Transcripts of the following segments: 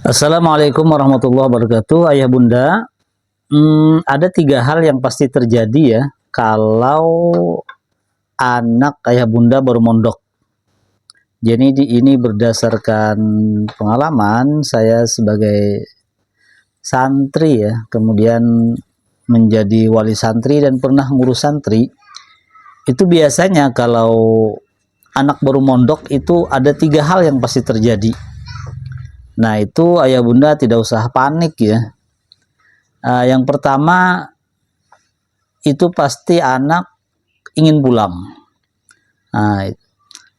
Assalamualaikum warahmatullahi wabarakatuh. Ayah bunda, ada 3 hal yang pasti terjadi ya kalau anak ayah bunda baru mondok. Jadi ini berdasarkan pengalaman saya sebagai santri ya, kemudian menjadi wali santri dan pernah ngurus santri. Itu biasanya kalau anak baru mondok itu ada 3 hal yang pasti terjadi. Nah itu ayah bunda tidak usah panik ya. Yang pertama itu pasti anak ingin pulang.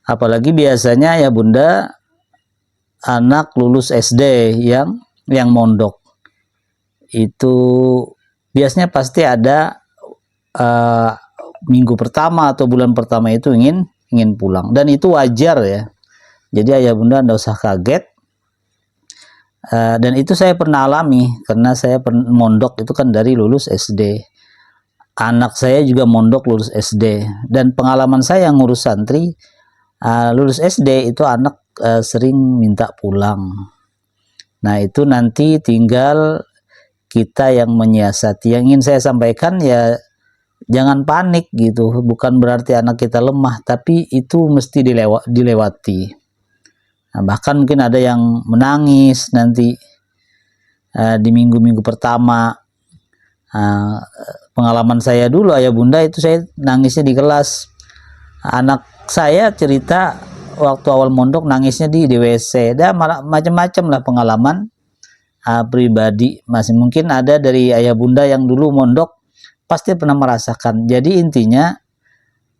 Apalagi biasanya ya bunda anak lulus SD yang mondok itu biasanya pasti ada minggu pertama atau bulan pertama itu ingin pulang, dan itu wajar ya. Jadi ayah bunda tidak usah kaget. Dan itu saya pernah alami karena saya mondok itu kan dari lulus SD. Anak saya juga mondok lulus SD, dan pengalaman saya ngurus santri lulus SD itu anak sering minta pulang. Nah itu nanti tinggal kita yang menyiasati. Yang ingin saya sampaikan ya, jangan panik gitu, bukan berarti anak kita lemah, tapi itu mesti dilewati. Nah, bahkan mungkin ada yang menangis nanti di minggu-minggu pertama. Pengalaman saya dulu ayah bunda itu saya nangisnya di kelas. Anak saya cerita waktu awal mondok nangisnya di WC. Dan macam-macam lah pengalaman pribadi. Masih mungkin ada dari ayah bunda yang dulu mondok pasti pernah merasakan. Jadi intinya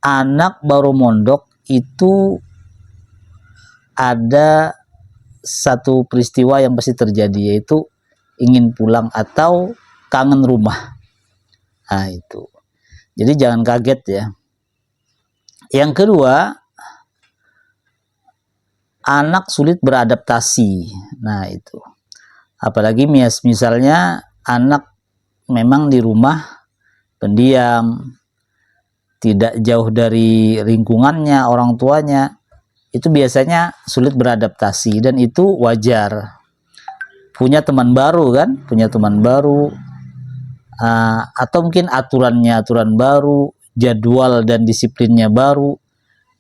anak baru mondok itu ada satu peristiwa yang pasti terjadi, yaitu ingin pulang atau kangen rumah. Nah itu, jadi jangan kaget ya. Yang kedua, anak sulit beradaptasi. Nah itu, apalagi misalnya anak memang di rumah pendiam, tidak jauh dari lingkungannya, orang tuanya, itu biasanya sulit beradaptasi, dan itu wajar. Punya teman baru kan, atau mungkin aturan baru, jadwal dan disiplinnya baru.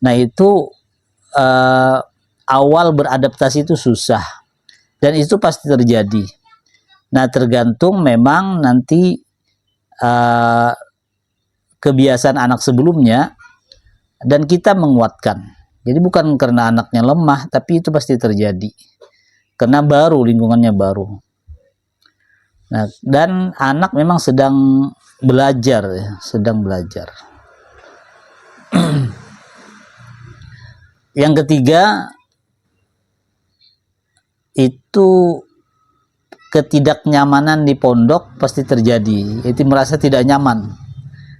Nah itu awal beradaptasi itu susah, dan itu pasti terjadi. Nah tergantung memang nanti kebiasaan anak sebelumnya, dan kita menguatkan. Jadi bukan karena anaknya lemah, tapi itu pasti terjadi karena baru, lingkungannya baru. Nah, dan anak memang sedang belajar ya, Yang ketiga itu ketidaknyamanan di pondok pasti terjadi. Itu merasa tidak nyaman.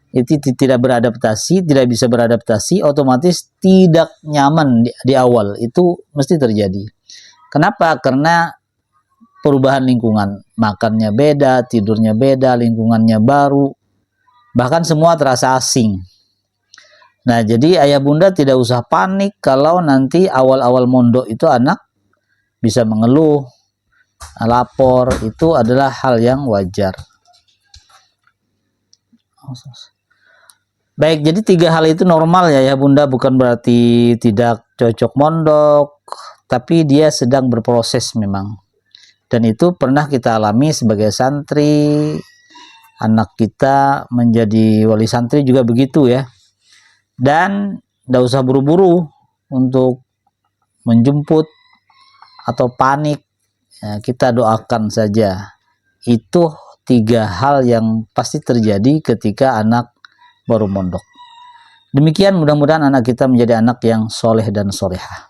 Itu tidak beradaptasi, tidak bisa beradaptasi, otomatis tidak nyaman di awal. Itu mesti terjadi. Kenapa? Karena perubahan lingkungan, makannya beda, tidurnya beda, lingkungannya baru, bahkan semua terasa asing. Nah jadi ayah bunda tidak usah panik kalau nanti awal-awal mondok itu anak bisa mengeluh, lapor, itu adalah hal yang wajar. Baik, jadi 3 hal itu normal ya bunda, bukan berarti tidak cocok mondok, tapi dia sedang berproses memang. Dan itu pernah kita alami sebagai santri, anak kita menjadi wali santri juga begitu ya. Dan tidak usah buru-buru untuk menjemput atau panik, ya, kita doakan saja. Itu 3 hal yang pasti terjadi ketika anak baru mondok. Demikian, mudah-mudahan anak kita menjadi anak yang soleh dan solehah.